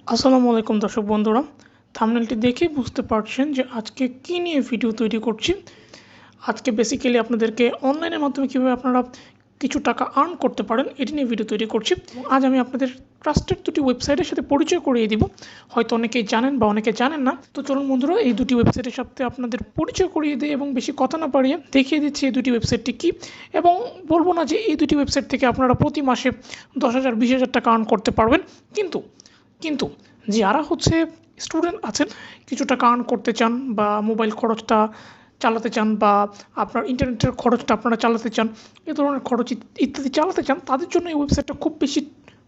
আসসালামু আলাইকুম দর্শক বন্ধুরা, থাম্বনেলটি দেখে বুঝতে পারছেন যে আজকে কী নিয়ে ভিডিও তৈরি করছি। আজকে বেসিক্যালি আপনাদেরকে অনলাইনের মাধ্যমে কীভাবে আপনারা কিছু টাকা আর্ন করতে পারেন এটি নিয়ে ভিডিও তৈরি করছি। আজ আমি আপনাদের ট্রাস্টেড দুটি ওয়েবসাইটের সাথে পরিচয় করিয়ে দিব। হয়তো অনেকেই জানেন বা অনেকে জানেন না। তো চলুন বন্ধুরা, এই দুটি ওয়েবসাইটের সাথে আপনাদের পরিচয় করিয়ে দিই এবং বেশি কথা না বাড়িয়ে দেখিয়ে দিচ্ছি এই দুটি ওয়েবসাইটটি কী। এবং বলবো না যে এই দুটি ওয়েবসাইট থেকে আপনারা প্রতি মাসে 10,000 20,000 টাকা আর্ন করতে পারবেন। কিন্তু যারা স্টুডেন্ট আছেন, কিছু টাকা আর্ন করতে চান বা মোবাইল খরচটা চালাতে চান বা আপনার ইন্টারনেটের খরচটা আপনারা চালাতে চান, এ ধরনের খরচ ইত্যাদি চালাতে চান, তাদের জন্য এই ওয়েবসাইটটা খুব বেশি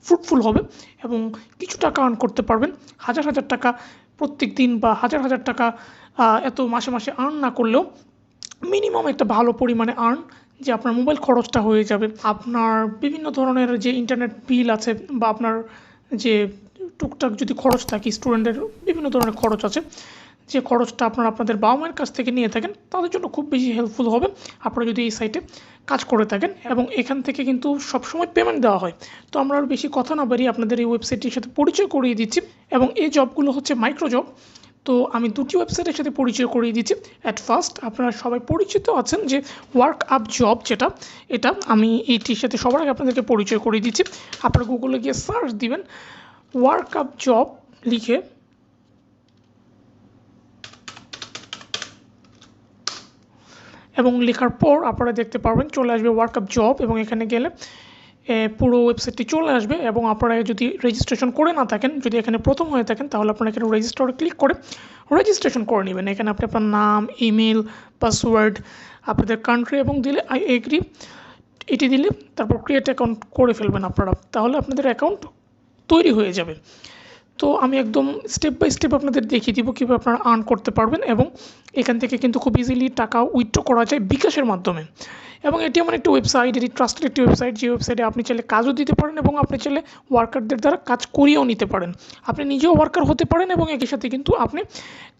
ফ্রুটফুল হবে এবং কিছু টাকা আর্ন করতে পারবেন। হাজার হাজার টাকা প্রত্যেক দিন বা হাজার হাজার টাকা এত মাসে মাসে আর্ন না করলেও মিনিমাম একটা ভালো পরিমাণে আর্ন, যে আপনার মোবাইল খরচটা হয়ে যাবে, আপনার বিভিন্ন ধরনের যে ইন্টারনেট বিল আছে বা আপনার যে টুকটাক যদি খরচ থাকে, স্টুডেন্টের বিভিন্ন ধরনের খরচ আছে, যে খরচটা আপনারা আপনাদের বাবা মায়ের কাছ থেকে নিয়ে থাকেন, তাদের জন্য খুব বেশি হেল্পফুল হবে আপনারা যদি এই সাইটে কাজ করে থাকেন। এবং এখান থেকে কিন্তু সবসময় পেমেন্ট দেওয়া হয়। তো আমরা আর বেশি কথা না বাড়িয়ে আপনাদের এই ওয়েবসাইটটির সাথে পরিচয় করিয়ে দিচ্ছি। এবং এই জবগুলো হচ্ছে মাইক্রোজব। তো আমি দুটি ওয়েবসাইটের সাথে পরিচয় করিয়ে দিচ্ছি। অ্যাট ফার্স্ট আপনারা সবাই পরিচিত আছেন যে ওয়ার্কআপ জব, এটা আমি এইটির সাথে সবার আগে আপনাদেরকে পরিচয় করিয়ে দিচ্ছি। আপনারা গুগলে গিয়ে সার্চ দিবেন ওয়ার্কআপ জব লিখে, এবং লেখার পর আপনারা দেখতে পারবেন চলে আসবে ওয়ার্কআপ জব, এবং এখানে গেলে পুরো ওয়েবসাইটটি চলে আসবে। এবং আপনারা যদি রেজিস্ট্রেশন করে না থাকেন, যদি এখানে প্রথম হয়ে থাকেন, তাহলে আপনারা এখানে রেজিস্টারে ক্লিক করে রেজিস্ট্রেশন করে নেবেন। এখানে আপনি আপনার নাম, ইমেল, পাসওয়ার্ড, আপনাদের কান্ট্রি এবং দিলে আই এগ্রি, এটি দিলে তারপর ক্রিয়েট অ্যাকাউন্ট করে ফেলবেন আপনারা, তাহলে আপনাদের অ্যাকাউন্ট তৈরি হয়ে যাবে। তো আমি একদম স্টেপ বাই স্টেপ আপনাদের দেখিয়ে দিব কীভাবে আপনারা আর্ন করতে পারবেন। এবং এখান থেকে কিন্তু খুব ইজিলি টাকা উইথড্র করা যায় বিকাশের মাধ্যমে। এবং এটি এমন একটি ওয়েবসাইট, এটি ট্রাস্টেড একটি ওয়েবসাইট, যে ওয়েবসাইটে আপনি চাইলে কাজও দিতে পারেন এবং আপনি চাইলে ওয়ার্কারদের দ্বারা কাজ করিয়েও নিতে পারেন। আপনি নিজেও ওয়ার্কার হতে পারেন এবং একই সাথে কিন্তু আপনি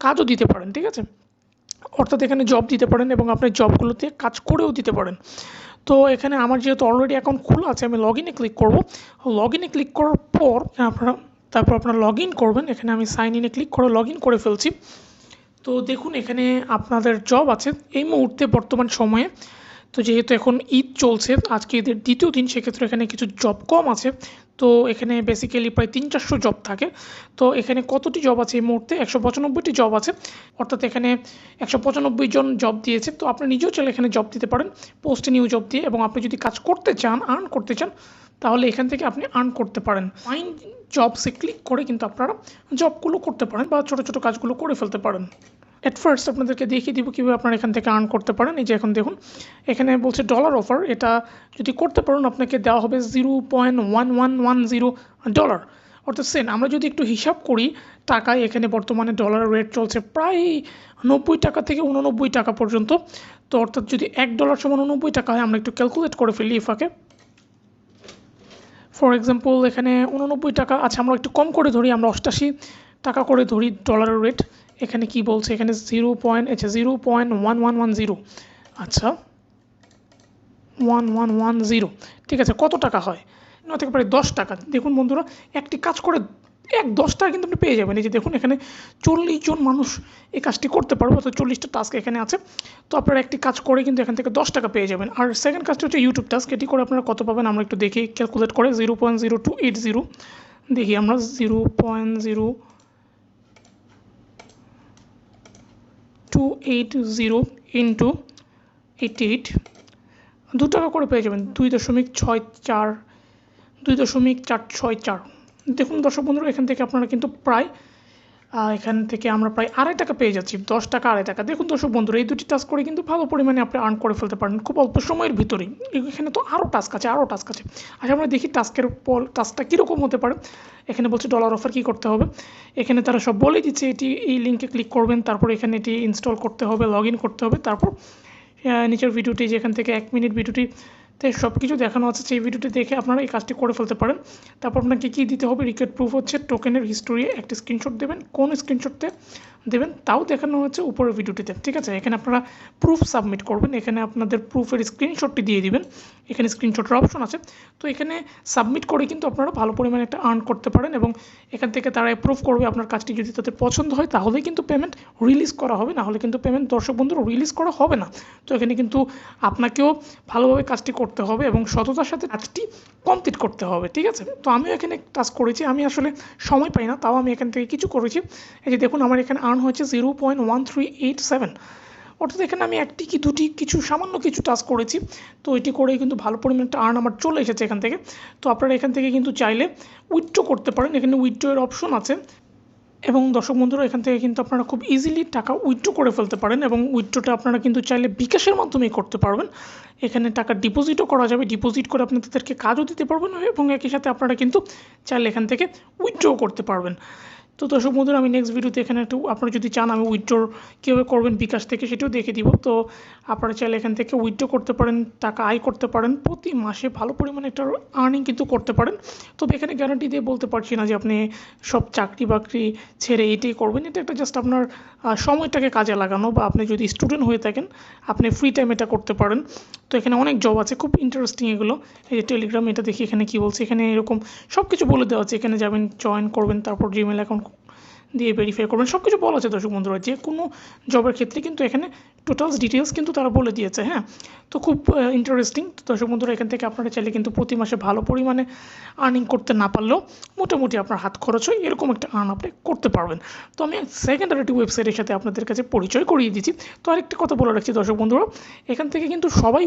কাজও দিতে পারেন, ঠিক আছে। অর্থাৎ এখানে জব দিতে পারেন এবং আপনি জবগুলোতে কাজ করেও দিতে পারেন। তো এখানে আমার যেহেতু অলরেডি অ্যাকাউন্ট খোলা আছে, আমি লগ ইনে ক্লিক করব। লগ ইনে ক্লিক করার পর আপনারা লগ ইন করবেন। এখানে আমি সাইন ইনে ক্লিক করে লগ ইন করে ফেলছি। তো দেখুন এখানে আপনাদের জব আছে এই মুহূর্তে বর্তমান সময়ে। তো যেহেতু এখন ঈদ চলছে, আজকে ঈদের দ্বিতীয় দিন, সেক্ষেত্রে এখানে কিছু জব কম আছে। তো এখানে বেসিক্যালি প্রায় 300-400 জব থাকে। তো এখানে কতটি জব আছে এই মুহূর্তে? 195টি জব আছে। অর্থাৎ এখানে 195 জন জব দিয়েছে। তো আপনি নিজেও চাইলে এখানে জব দিতে পারেন, পোস্টে নিউ জব দিয়ে। এবং আপনি যদি কাজ করতে চান, আর্ন করতে চান, তাহলে এখান থেকে আপনি আর্ন করতে পারেন। ফাইন্ড জবসে ক্লিক করে কিন্তু আপনারা জবগুলো করতে পারেন বা ছোটো ছোটো কাজগুলো করে ফেলতে পারেন। অ্যাট ফার্স্ট আপনাদেরকে দেখিয়ে দিব কীভাবে আপনারা এখান থেকে আর্ন করতে পারেন। এই যে এখন দেখুন এখানে বলছে ডলার অফার, এটা যদি করতে পারেন আপনাকে দেওয়া হবে $0.1110। অর্থাৎ সেন্ট। আমরা যদি একটু হিসাব করি টাকায়, এখানে বর্তমানে ডলারের রেট চলছে প্রায় 90 টাকা থেকে 89 টাকা পর্যন্ত। তো অর্থাৎ যদি $1 সমান 89 টাকা হয়, আমরা একটু ক্যালকুলেট করে ফেলি ফাঁকে। ফর এক্সাম্পল এখানে 89 টাকা, আচ্ছা আমরা একটু কম করে ধরি, আমরা 88 টাকা করে ধরি ডলারের রেট। এখানে কি বলছে, এখানে 0.1110, আচ্ছা 1110, ঠিক আছে। কত টাকা হয়? না থেকে প্রায় 10 টাকা। দেখুন বন্ধুরা, একটি কাজ করে 10 টাকা কিন্তু আপনি পেয়ে যাবেন। এই যে দেখুন এখানে 40 জন মানুষ এই কাজটি করতে পারবে, অর্থাৎ 40টা টাস্ক এখানে আছে। তো আপনারা একটি কাজ করে কিন্তু এখান থেকে 10 টাকা পেয়ে যাবেন। আর সেকেন্ড কাজটি হচ্ছে ইউটিউব টাস্ক। এটি করে আপনারা কত পাবেন আমরা একটু দেখি, ক্যালকুলেট করে 0.0280 দেখি আমরা 0.0280 ইন্টু 88, 2 টাকা করে পেয়ে যাবেন। 2.464। দেখুন দর্শক বন্ধুরা, এখান থেকে আপনারা কিন্তু প্রায় আমরা প্রায় $2.5 টাকা পেয়ে যাচ্ছি। 10 টাকা $2.5 টাকা। দেখুন দর্শক বন্ধুরা, এই দুটি টাস্ক করে কিন্তু ভালো পরিমাণে আপনি আর্ন করে ফেলতে পারেন খুব অল্প সময়ের ভিতরেই। এখানে তো আরও টাস্ক আছে। আচ্ছা আমরা দেখি টাস্কটা কীরকম হতে পারে। এখানে বলছে ডলার অফার কী করতে হবে। এখানে তারা সব বলে দিচ্ছে, এই লিঙ্কে ক্লিক করবেন, তারপর এখানে এটি ইনস্টল করতে হবে, লগ ইন করতে হবে, তারপর নিচের ভিডিওটি যেখান থেকে 1 মিনিট ভিডিওটিতে সব কিছু দেখানো আছে, সেই ভিডিওটি দেখে আপনারা এই কাজটি করে ফেলতে পারেন। তারপর আপনাকে কী দিতে হবে, রিকোয়ার্ড প্রুফ হচ্ছে টোকেনের হিস্টোরি একটি স্ক্রিনশট দেবেন। কোন স্ক্রিনশটতে দেবেন তাও দেখানো হচ্ছে উপরের ভিডিওটিতে, ঠিক আছে। এখানে আপনারা প্রুফ সাবমিট করবেন, এখানে আপনাদের প্রুফের স্ক্রিনশটটি দিয়ে দিবেন, এখানে স্ক্রিনশটের অপশন আছে। তো এখানে সাবমিট করে কিন্তু আপনারা ভালো পরিমাণে একটা আর্ন করতে পারেন এবং এখান থেকে তারা অ্যাপ্রুভ করবে আপনার কাজটি। যদি তাদের পছন্দ হয় তাহলেই কিন্তু পেমেন্ট রিলিজ করা হবে, না হলে কিন্তু পেমেন্ট দর্শক বন্ধুরা রিলিজ করা হবে না। তো এখানে কিন্তু আপনাকেও ভালোভাবে কাজটি করতে হবে এবং সততার সাথে কাজটি কমপ্লিট করতে হবে, ঠিক আছে। তো আমিও এখানে টাস্ক করেছি, আমি আসলে সময় পাই না, তাও আমি এখান থেকে কিছু করেছি। এই যে দেখুন আমার এখানে আর্ন হয়েছে 0.1387, অর্থাৎ এখানে আমি একটি কি দুটি কিছু সামান্য কিছু টাস্ক করেছি। তো এটি করেই কিন্তু ভালো পরিমাণ একটা আর্ন আমার চলে এসেছে এখান থেকে। তো আপনারা এখান থেকে কিন্তু চাইলে উইথড্র করতে পারেন, এখানে উইথড্র এর অপশন আছে এবং দর্শক বন্ধুরা এখান থেকে কিন্তু আপনারা খুব ইজিলি টাকা উইথড্র করে ফেলতে পারেন এবং উইথড্রটা আপনারা কিন্তু চাইলে বিকাশের মাধ্যমেই করতে পারবেন। এখানে টাকা ডিপোজিটও করা যাবে, ডিপোজিট করে আপনি তাদেরকে কাজও দিতে পারবেন এবং একই সাথে আপনারা কিন্তু চাইলে এখান থেকে উইথড্রও করতে পারবেন। তো দর্শক বন্ধুরা আমি নেক্সট ভিডিওতে এখানে একটু আপনারা যদি চান আমি উইথড্র কীভাবে করবেন বিকাশ থেকে সেটাও দেখে দিব। তো আপনারা চাইলে এখান থেকে উইথড্র করতে পারেন, টাকা আয় করতে পারেন, প্রতি মাসে ভালো পরিমাণে একটা আর্নিং কিন্তু করতে পারেন। তবে এখানে গ্যারান্টি দিয়ে বলতে পারছি না যে আপনি সব চাকরি বাকরি ছেড়ে এটাই করবেন, এটা একটা জাস্ট আপনার সময়টাকে কাজে লাগানো, বা আপনি যদি স্টুডেন্ট হয়ে থাকেন আপনি ফ্রি টাইম এটা করতে পারেন। তো এখানে অনেক জব আছে, খুব ইন্টারেস্টিং এগুলো। এই যে টেলিগ্রাম, এটা দেখি এখানে কী বলছে, এখানে এরকম সব কিছু বলে দেওয়া আছে। এখানে যাবেন, জয়েন করবেন, তারপর জিমেল অ্যাকাউন্ট দিয়ে ভেরিফাই করবেন, সব কিছু বলা আছে দর্শক বন্ধুরা। যে কোনো জবের ক্ষেত্রে কিন্তু এখানে টোটালস ডিটেলস কিন্তু তারা বলে দিয়েছে, হ্যাঁ। তো খুব ইন্টারেস্টিং দর্শক বন্ধুরা, এখান থেকে আপনারা চাইলে কিন্তু প্রতি মাসে ভালো পরিমাণে আর্নিং করতে না পারলেও মোটামুটি আপনার হাত খরচ হয় এরকম একটা আর্ন আপনি করতে পারবেন। তো আমি সেকেন্ড আরেকটি ওয়েবসাইটের সাথে আপনাদের কাছে পরিচয় করিয়ে দিচ্ছি। তো আরেকটি কথা বলে রাখছি দর্শক বন্ধুরা, এখান থেকে কিন্তু সবাই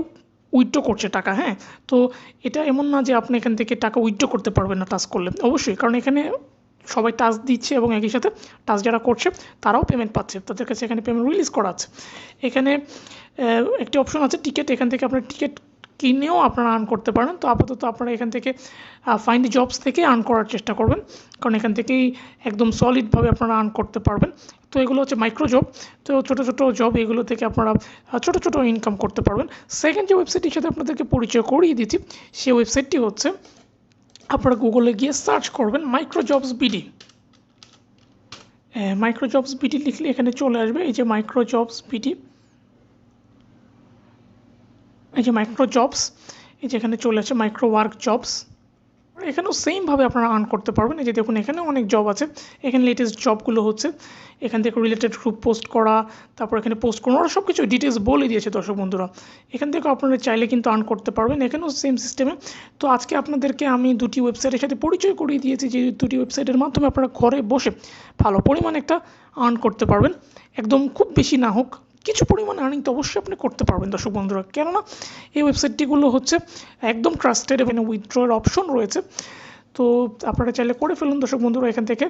উইথড্র করছে টাকা, হ্যাঁ। তো এটা এমন না যে আপনি এখান থেকে টাকা উইথড্র করতে পারবেন না টাস্ক করলে, অবশ্যই, কারণ এখানে সবাই টাস্ক দিচ্ছে এবং একই সাথে টাস্ক যারা করছে তারাও পেমেন্ট পাচ্ছে, তাদের কাছে এখানে পেমেন্ট রিলিজ করা আছে। এখানে একটি অপশন আছে টিকিট, এখান থেকে আপনার টিকিট কিনেও আপনারা আর্ন করতে পারেন। তো আপাতত আপনারা এখান থেকে ফাইন্ড জবস থেকে আর্ন করার চেষ্টা করবেন, কারণ এখান থেকেই একদম সলিডভাবে আপনারা আর্ন করতে পারবেন। তো এগুলো হচ্ছে মাইক্রো জব, তো ছোটো ছোটো জব, এগুলো থেকে আপনারা ছোটো ছোটো ইনকাম করতে পারবেন। সেকেন্ড যে ওয়েবসাইটটির সাথে আপনাদেরকে পরিচয় করিয়ে দিচ্ছি, সেই ওয়েবসাইটটি হচ্ছে, আপনারা গুগলে গিয়ে সার্চ করবেন মাইক্রোজবস বিডি। মাইক্রোজবস বিডি লিখলে এখানে চলে আসবে, এই যে মাইক্রোজবস বিডি, এই যে মাইক্রোজবস, এই যে এখানে চলে আসে মাইক্রো ওয়ার্ক জবস। এখানেও সেমভাবে আপনারা আর্ন করতে পারবেন। এই যে দেখুন এখানে অনেক জব আছে, এখানে লেটেস্ট জবগুলো হচ্ছে, এখান থেকে রিলেটেড গ্রুপ পোস্ট করা, তারপর এখানে পোস্ট করা, ওরা সব কিছু ডিটেলস বলে দিয়েছে দর্শক বন্ধুরা। এখান থেকে আপনারা চাইলে কিন্তু আর্ন করতে পারবেন, এখানেও সেম সিস্টেমে। তো আজকে আপনাদেরকে আমি দুটি ওয়েবসাইটের সাথে পরিচয় করিয়ে দিয়েছি, যে দুটি ওয়েবসাইটের মাধ্যমে আপনারা ঘরে বসে ভালো পরিমাণে একটা আর্ন করতে পারবেন। একদম খুব বেশি না হোক, কিছু পরিমাণ আর্নিং তো অবশ্যই আপনি করতে পারবেন দর্শক বন্ধুরা, কেননা এই ওয়েবসাইটটিগুলো হচ্ছে একদম ট্রাস্টেড এবং উইথড্রয়ের অপশন রয়েছে। তো আপনারা চাইলে করে ফেলুন দর্শক বন্ধুরা, এখান থেকে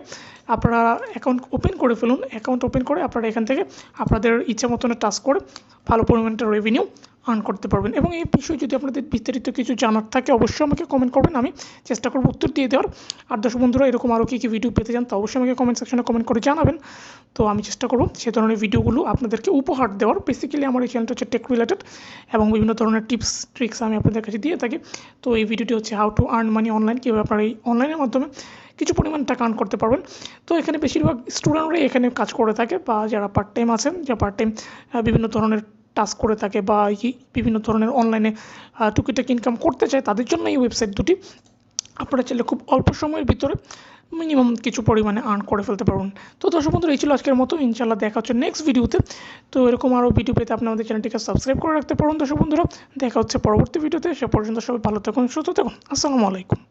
আপনারা অ্যাকাউন্ট ওপেন করে ফেলুন, অ্যাকাউন্ট ওপেন করে আপনারা এখান থেকে আপনাদের ইচ্ছা মতনের টাস্ক করে ভালো পরিমাণে রেভিনিউ আর্ন করতে পারবেন। এবং এই বিষয়ে যদি আপনাদের বিস্তারিত কিছু জানার থাকে অবশ্যই আমাকে কমেন্ট করবেন, আমি চেষ্টা করব উত্তর দিয়ে দেওয়ার। আর দর্শক বন্ধুরা এরকম আরও কী কী ভিডিও পেতে চান তা অবশ্যই আমাকে কমেন্ট সেকশনে কমেন্ট করে জানাবেন। তো আমি চেষ্টা করব সে ধরনের ভিডিওগুলো আপনাদেরকে উপহার দেওয়ার। বেসিক্যালি আমার এই চ্যানেলটা হচ্ছে টেক রিলেটেড এবং বিভিন্ন ধরনের টিপস ট্রিক্স আমি আপনাদের কাছে দিয়ে থাকি। তো এই ভিডিওটি হচ্ছে how to earn money online, কীভাবে আপনারা এই অনলাইনের মাধ্যমে কিছু পরিমাণ টাকা আর্ন করতে পারবেন। তো এখানে বেশিরভাগ স্টুডেন্টরাই এখানে কাজ করে থাকে, বা যারা পার্ট টাইম আছেন, যারা পার্ট টাইম বিভিন্ন ধরনের টাস্ক করে থাকে বা বিভিন্ন ধরনের অনলাইনে টুকিটাকি ইনকাম করতে চায়, তাদের জন্য এই ওয়েবসাইট দুটি। আপনারা চাইলে খুব অল্প সময়ের ভিতরে মিনিমাম কিছু পরিমাণে আর্ন করে ফেলতে পারবেন। তো দর্শক বন্ধুরা এই ছিল আজকের মতো, ইনশাআল্লাহ দেখা হচ্ছে নেক্সট ভিডিওতে। তো এরকম আরও ভিডিও পেতে আপনি আমাদের চ্যানেলটিকে সাবস্ক্রাইব করে রাখতে পারুন দর্শক বন্ধুরা। দেখা হচ্ছে পরবর্তী ভিডিওতে, সে পর্যন্ত সবাই ভালো থাকুন, সুস্থ থাকুন, আসসালামু আলাইকুম।